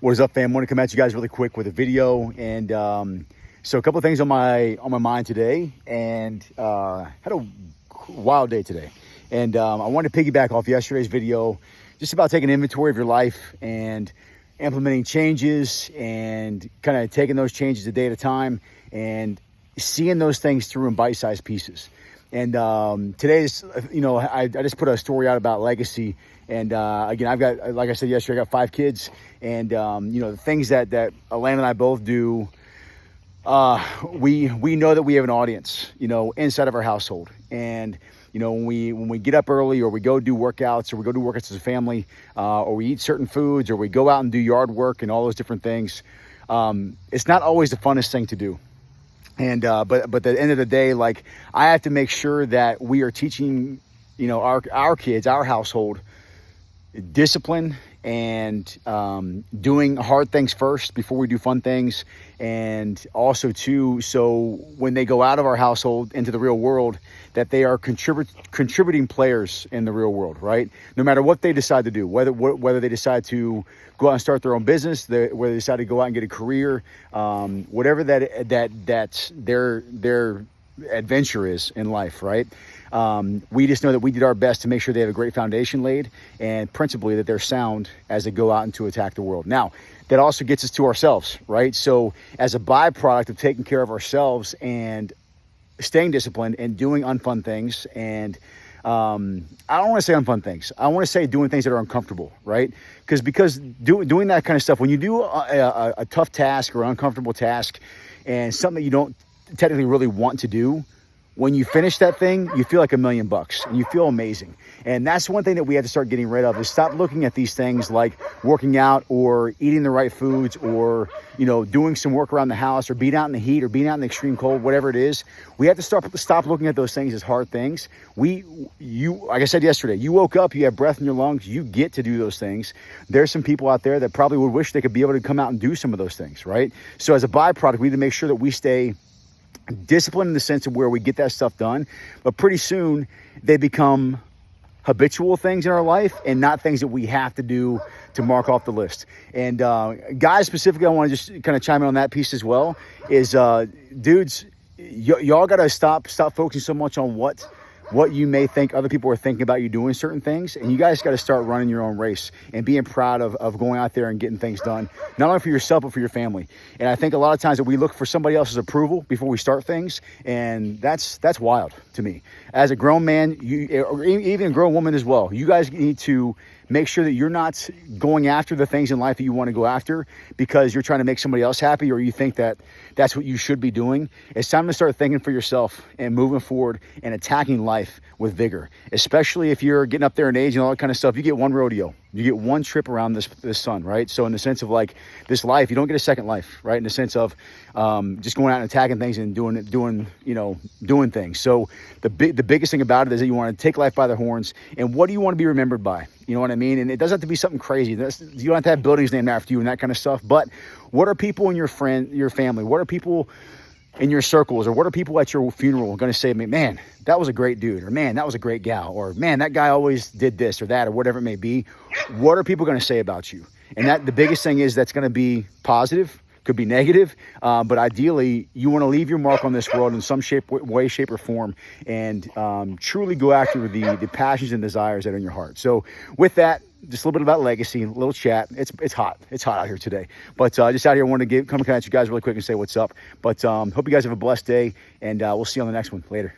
What is up, fam? I want to come at you guys really quick with a video, and so a couple of things on my mind today, and had a wild day today, and I wanted to piggyback off yesterday's video, just about taking inventory of your life and implementing changes, and kind of taking those changes a day at a time, and seeing those things through in bite-sized pieces. And today's, I just put a story out about legacy. And again, I've got, like I said yesterday, I got 5 kids. And, the things that Alana and I both do, we know that we have an audience, inside of our household. And, when we get up early, or we go do workouts, or we go do workouts as a family, or we eat certain foods, or we go out and do yard work and all those different things, it's not always the funnest thing to do. And but at the end of the day, like, I have to make sure that we are teaching, our kids, our household, discipline, and doing hard things first before we do fun things. And also too, so when they go out of our household into the real world, that they are contributing players in the real world, right? No matter what they decide to do, whether they decide to go out and start their own business, whether they decide to go out and get a career, whatever that's their adventure is in life, right? We just know that we did our best to make sure they have a great foundation laid, and principally that they're sound as they go out and to attack the world. Now, that also gets us to ourselves, right? So as a byproduct of taking care of ourselves and staying disciplined and doing unfun things, and I don't want to say unfun things. I want to say doing things that are uncomfortable, right? Because doing that kind of stuff, when you do a tough task or uncomfortable task, and something that you don't technically really want to do, when you finish that thing, you feel like $1,000,000 and you feel amazing. And that's one thing that we have to start getting rid of, is stop looking at these things like working out or eating the right foods, or, doing some work around the house, or being out in the heat, or being out in the extreme cold, whatever it is. We have to stop looking at those things as hard things. Like I said yesterday, you woke up, you have breath in your lungs, you get to do those things. There's some people out there that probably would wish they could be able to come out and do some of those things, right? So as a byproduct, we need to make sure that we stay discipline in the sense of where we get that stuff done, but pretty soon they become habitual things in our life, and not things that we have to do to mark off the list. And guys, specifically, I want to just kind of chime in on that piece as well, is dudes, y'all got to stop focusing so much on what you may think other people are thinking about you doing certain things, and you guys got to start running your own race and being proud of going out there and getting things done, not only for yourself but for your family. And I think a lot of times that we look for somebody else's approval before we start things, and that's wild to me. As a grown man, or even a grown woman as well, you guys need to make sure that you're not going after the things in life that you want to go after because you're trying to make somebody else happy, or you think that that's what you should be doing. It's time to start thinking for yourself and moving forward and attacking life with vigor, especially if you're getting up there in age and all that kind of stuff. You get one rodeo. You get one trip around this sun, right? So in the sense of like this life, you don't get a second life, right? In the sense of just going out and attacking things and doing things. So the biggest thing about it is that you want to take life by the horns. And what do you want to be remembered by? You know what I mean? And it doesn't have to be something crazy. You don't have to have buildings named after you and that kind of stuff. But what are people in your family? What are people in your circles, or what are people at your funeral going to say to me? Man, that was a great dude, or man, that was a great gal, or man, that guy always did this or that, or whatever it may be. What are people going to say about you? And that the biggest thing is that's going to be positive, could be negative, but ideally you want to leave your mark on this world in some way, shape, or form, and truly go after the passions and desires that are in your heart. So with that, just a little bit about legacy, a little chat. It's hot. It's hot out here today. But just out here, I wanted to come at you guys really quick and say what's up. But hope you guys have a blessed day, and we'll see you on the next one. Later.